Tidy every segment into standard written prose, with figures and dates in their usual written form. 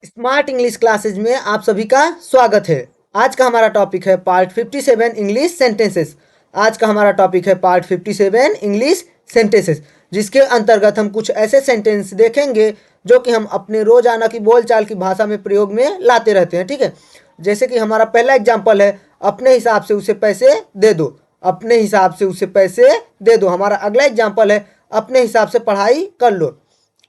Smart English classes में आप सभी का स्वागत है। आज का हमारा टॉपिक है पार्ट 57 इंग्लिश सेंटेंसेस। आज का हमारा टॉपिक है पार्ट 57 इंग्लिश सेंटेंसेस, जिसके अंतर्गत हम कुछ ऐसे सेंटेंस देखेंगे जो कि हम अपने रोजाना की बोलचाल की भाषा में प्रयोग में लाते रहते हैं। ठीक है, जैसे कि हमारा पहला एग्जाम्पल है, अपने हिसाब से उसे पैसे दे दो। अपने हिसाब से उसे पैसे दे दो। हमारा अगला एग्जाम्पल है, अपने हिसाब से पढ़ाई कर लो।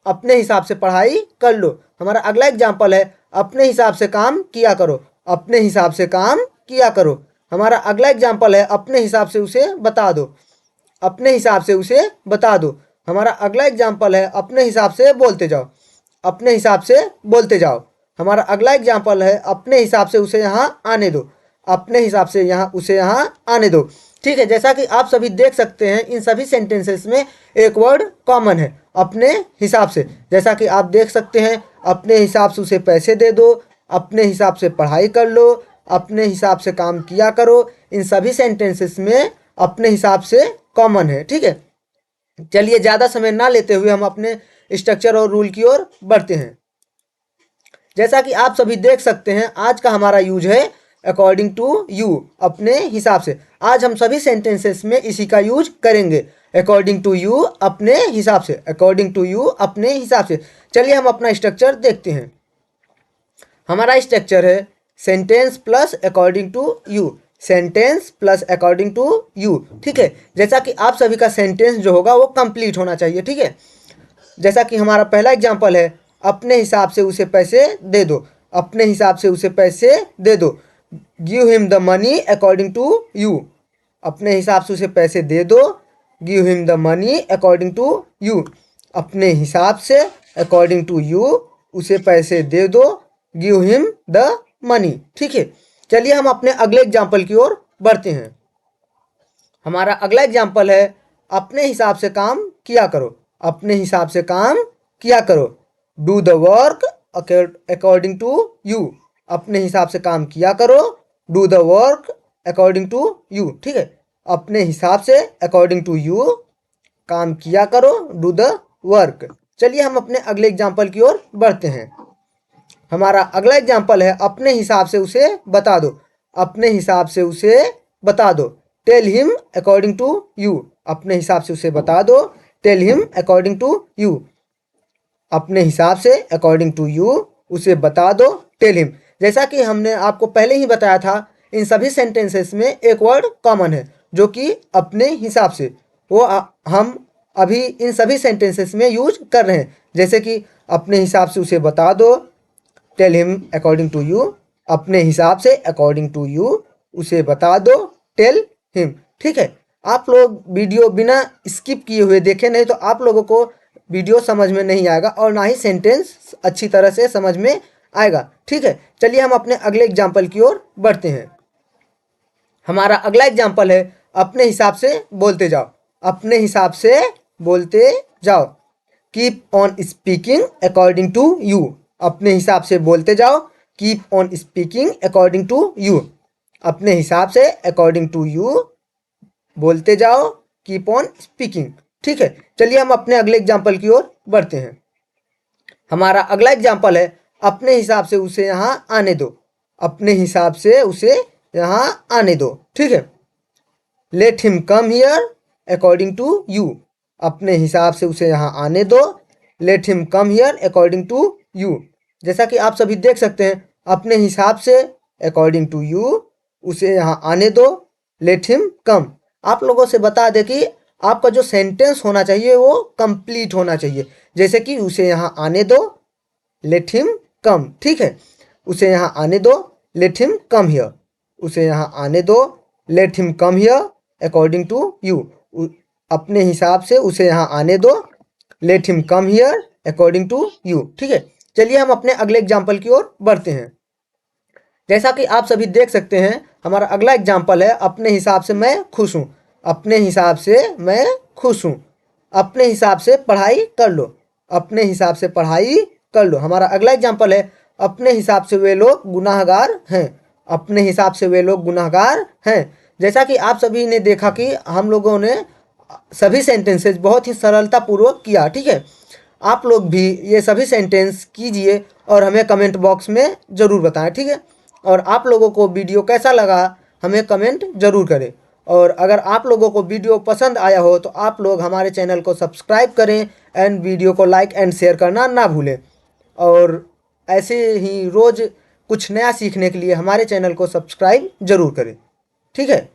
अपने हिसाब से पढ़ाई कर लो। हमारा अगला एग्जाम्पल है, अपने हिसाब से काम किया करो। अपने हिसाब से काम किया करो। हमारा अगला एग्जाम्पल है, अपने हिसाब से उसे बता दो। अपने हिसाब से उसे बता दो। हमारा अगला एग्जाम्पल है, अपने हिसाब से बोलते जाओ। अपने हिसाब से बोलते जाओ। हमारा अगला एग्जाम्पल है, अपने हिसाब से उसे यहाँ आने दो। अपने हिसाब से उसे यहाँ आने दो। ठीक है, जैसा कि आप सभी देख सकते हैं, इन सभी सेंटेंसेस में एक वर्ड कॉमन है, अपने हिसाब से। जैसा कि आप देख सकते हैं, अपने हिसाब से उसे पैसे दे दो, अपने हिसाब से पढ़ाई कर लो, अपने हिसाब से काम किया करो। इन सभी सेंटेंसेस में अपने हिसाब से कॉमन है। ठीक है, चलिए ज़्यादा समय ना लेते हुए हम अपने स्ट्रक्चर और रूल की ओर बढ़ते हैं। जैसा कि आप सभी देख सकते हैं, आज का हमारा यूज है अकॉर्डिंग टू यू, अपने हिसाब से। आज हम सभी सेंटेंसेस में इसी का यूज करेंगे, अकॉर्डिंग टू यू, अपने हिसाब से। अकॉर्डिंग टू यू, अपने हिसाब से। चलिए हम अपना स्ट्रक्चर देखते हैं। हमारा स्ट्रक्चर है sentence plus according to you. Sentence plus according to you. ठीक है, जैसा कि आप सभी का सेंटेंस जो होगा वो कंप्लीट होना चाहिए। ठीक है, जैसा कि हमारा पहला एग्जाम्पल है, अपने हिसाब से उसे पैसे दे दो। अपने हिसाब से उसे पैसे दे दो। Give him the money according to you. अपने हिसाब से उसे पैसे दे दो। Give him the money according to you. अपने हिसाब से अकॉर्डिंग टू यू उसे पैसे दे दो। Give him the money. ठीक है, चलिए हम अपने अगले एग्जाम्पल की ओर बढ़ते हैं। हमारा अगला एग्जाम्पल है, अपने हिसाब से काम किया करो। अपने हिसाब से काम किया करो। Do the work according to you. अपने हिसाब से काम किया करो। Do the work according to you. ठीक है, अपने हिसाब से अकॉर्डिंग टू यू काम किया करो। Do the work. चलिए हम अपने अगले एग्जाम्पल की ओर बढ़ते हैं। हमारा अगला एग्जाम्पल है, अपने हिसाब से उसे बता दो। अपने हिसाब से उसे बता दो। Tell him according to you. अपने हिसाब से उसे बता दो। Tell him according to you. अपने हिसाब से अकॉर्डिंग टू यू उसे बता दो। Tell him. जैसा कि हमने आपको पहले ही बताया था, इन सभी सेंटेंसेस में एक वर्ड कॉमन है जो कि अपने हिसाब से। वो हम अभी इन सभी सेंटेंसेस में यूज कर रहे हैं। जैसे कि अपने हिसाब से उसे बता दो, tell him according to you. अपने हिसाब से अकॉर्डिंग टू यू उसे बता दो। Tell him. ठीक है, आप लोग वीडियो बिना स्किप किए हुए देखें, नहीं तो आप लोगों को वीडियो समझ में नहीं आएगा और ना ही सेंटेंस अच्छी तरह से समझ में आएगा। ठीक है, चलिए हम अपने अगले एग्जाम्पल की ओर बढ़ते हैं। हमारा अगला एग्जाम्पल है, अपने हिसाब से बोलते जाओ। अपने हिसाब से बोलते जाओ। Keep on speaking according to you. अपने हिसाब से बोलते जाओ। Keep on speaking according to you. अपने हिसाब से अकॉर्डिंग टू यू बोलते जाओ। Keep on speaking. ठीक है, चलिए हम अपने अगले एग्जाम्पल की ओर बढ़ते हैं। हमारा अगला एग्जाम्पल है, अपने हिसाब से उसे यहाँ आने दो। अपने हिसाब से उसे यहाँ आने दो। ठीक है, let him come here according to you. अपने हिसाब से उसे यहाँ आने दो। Let him come here according to you. जैसा कि आप सभी देख सकते हैं, अपने हिसाब से अकॉर्डिंग टू यू उसे यहाँ आने दो। लेट हिम कम। आप लोगों से बता दें कि आपका जो सेंटेंस होना चाहिए वो कंप्लीट होना चाहिए। जैसे कि उसे यहाँ आने दो। Let him come. ठीक है, उसे यहाँ आने दो। Let him come here. उसे यहाँ आने दो। Let him come here according to you. अपने हिसाब से उसे यहाँ आने दो। Let him come here according to you. ठीक है, चलिए हम अपने अगले एग्जाम्पल की ओर बढ़ते हैं। जैसा कि आप सभी देख सकते हैं, हमारा अगला एग्जाम्पल है, अपने हिसाब से मैं खुश हूँ। अपने हिसाब से मैं खुश हूँ। अपने हिसाब से पढ़ाई कर लो। अपने हिसाब से पढ़ाई कर लो। हमारा अगला एग्जाम्पल है, अपने हिसाब से वे लोग गुनाहगार हैं। अपने हिसाब से वे लोग गुनाहगार हैं। जैसा कि आप सभी ने देखा कि हम लोगों ने सभी सेंटेंसेस बहुत ही सरलता पूर्वक किया। ठीक है, आप लोग भी ये सभी सेंटेंस कीजिए और हमें कमेंट बॉक्स में ज़रूर बताएं, ठीक है। और आप लोगों को वीडियो कैसा लगा हमें कमेंट ज़रूर करें। और अगर आप लोगों को वीडियो पसंद आया हो तो आप लोग हमारे चैनल को सब्सक्राइब करें एंड वीडियो को लाइक एंड शेयर करना ना भूलें। और ऐसे ही रोज़ कुछ नया सीखने के लिए हमारे चैनल को सब्सक्राइब ज़रूर करें, ठीक है।